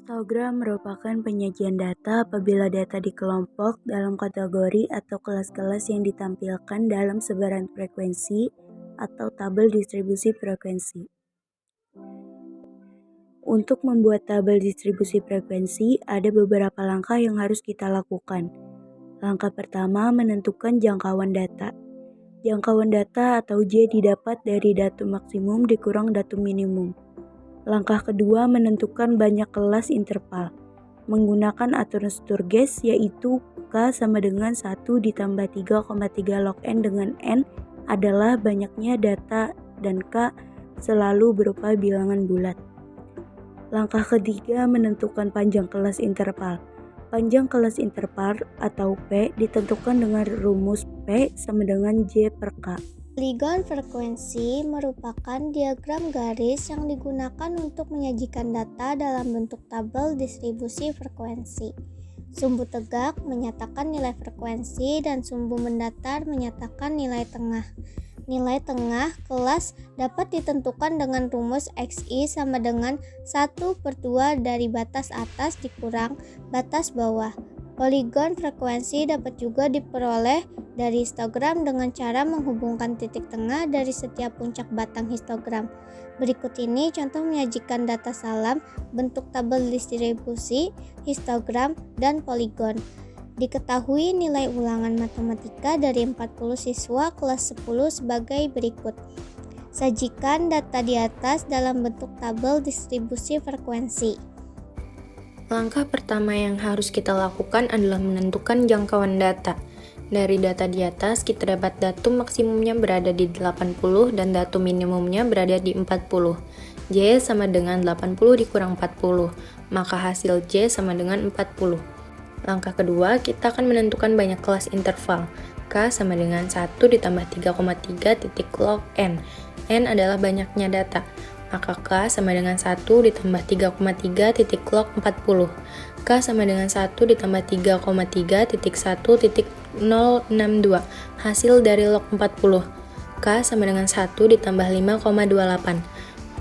Histogram merupakan penyajian data apabila data dikelompok dalam kategori atau kelas-kelas yang ditampilkan dalam sebaran frekuensi atau tabel distribusi frekuensi. Untuk membuat tabel distribusi frekuensi, ada beberapa langkah yang harus kita lakukan. Langkah pertama, menentukan jangkauan data. Jangkauan data atau J didapat dari datum maksimum dikurang datum minimum. Langkah kedua, menentukan banyak kelas interval. Menggunakan aturan Sturges yaitu K sama dengan 1 ditambah 3,3 log N dengan N adalah banyaknya data dan K selalu berupa bilangan bulat. Langkah ketiga, menentukan panjang kelas interval. Panjang kelas interval atau P ditentukan dengan rumus P sama dengan J per K. Polygon frekuensi merupakan diagram garis yang digunakan untuk menyajikan data dalam bentuk tabel distribusi frekuensi. Sumbu tegak menyatakan nilai frekuensi dan sumbu mendatar menyatakan nilai tengah. Nilai tengah kelas dapat ditentukan dengan rumus XI sama dengan 1/2 dari batas atas dikurang batas bawah. Polygon frekuensi dapat juga diperoleh dari histogram dengan cara menghubungkan titik tengah dari setiap puncak batang histogram. Berikut ini contoh menyajikan data salam bentuk tabel distribusi, histogram, dan polygon. Diketahui nilai ulangan matematika dari 40 siswa kelas 10 sebagai berikut. Sajikan data di atas dalam bentuk tabel distribusi frekuensi. Langkah pertama yang harus kita lakukan adalah menentukan jangkauan data. Dari data di atas, kita dapat datum maksimumnya berada di 80 dan datum minimumnya berada di 40. J sama dengan 80 dikurang 40, maka hasil J sama dengan 40. Langkah kedua, kita akan menentukan banyak kelas interval. K sama dengan 1 ditambah 3,3 titik log N. N adalah banyaknya data. Maka K sama dengan 1 ditambah 3,3 titik log 40. K sama dengan 1 ditambah 3,3 titik 1 titik 062. Hasil dari log 40. K sama dengan 1 ditambah 5,28.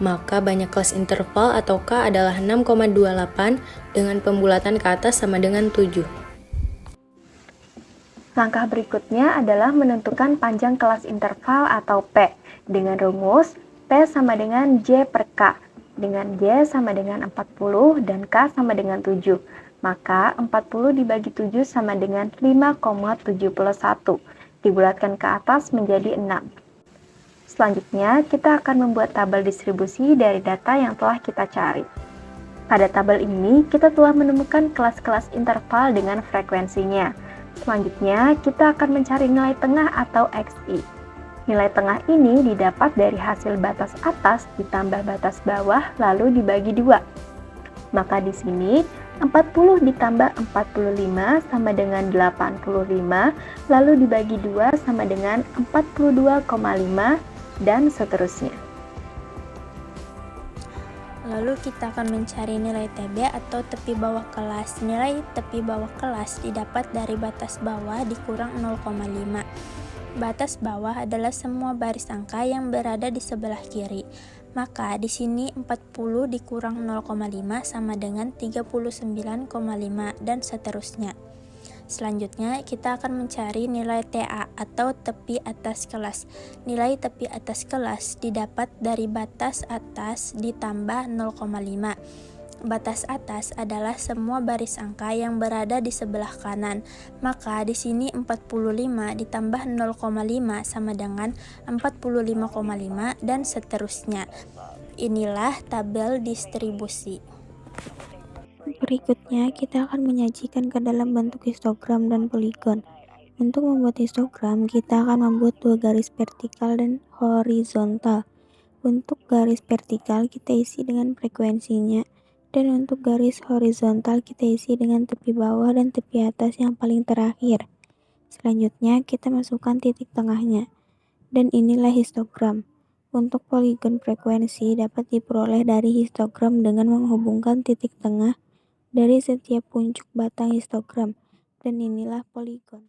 Maka banyak kelas interval atau K adalah 6,28 dengan pembulatan ke atas sama dengan 7. Langkah berikutnya adalah menentukan panjang kelas interval atau P dengan rumus P sama dengan J per K, dengan J sama dengan 40 dan K sama dengan 7. Maka 40 dibagi 7 sama dengan 5,71. Dibulatkan ke atas menjadi 6. Selanjutnya, kita akan membuat tabel distribusi dari data yang telah kita cari. Pada tabel ini, kita telah menemukan kelas-kelas interval dengan frekuensinya. Selanjutnya, kita akan mencari nilai tengah atau XI. Nilai tengah ini didapat dari hasil batas atas ditambah batas bawah lalu dibagi 2. Maka di sini 40 ditambah 45 sama dengan 85, lalu dibagi 2 sama dengan 42,5 dan seterusnya. Lalu kita akan mencari nilai TB atau tepi bawah kelas. Nilai tepi bawah kelas didapat dari batas bawah dikurang 0,5. Batas bawah adalah semua baris angka yang berada di sebelah kiri. Maka di sini 40 dikurang 0,5 sama dengan 39,5 dan seterusnya. Selanjutnya kita akan mencari nilai TA atau tepi atas kelas. Nilai tepi atas kelas didapat dari batas atas ditambah 0,5. Batas atas adalah semua baris angka yang berada di sebelah kanan. Maka di sini 45 ditambah 0,5 sama dengan 45,5 dan seterusnya. Inilah tabel distribusi. Berikutnya, kita akan menyajikan ke dalam bentuk histogram dan polygon. Untuk membuat histogram, kita akan membuat dua garis vertikal dan horizontal. Untuk garis vertikal, kita isi dengan frekuensinya. Dan untuk garis horizontal kita isi dengan tepi bawah dan tepi atas yang paling terakhir. Selanjutnya kita masukkan titik tengahnya. Dan inilah histogram. Untuk polygon frekuensi dapat diperoleh dari histogram dengan menghubungkan titik tengah dari setiap puncuk batang histogram. Dan inilah polygon.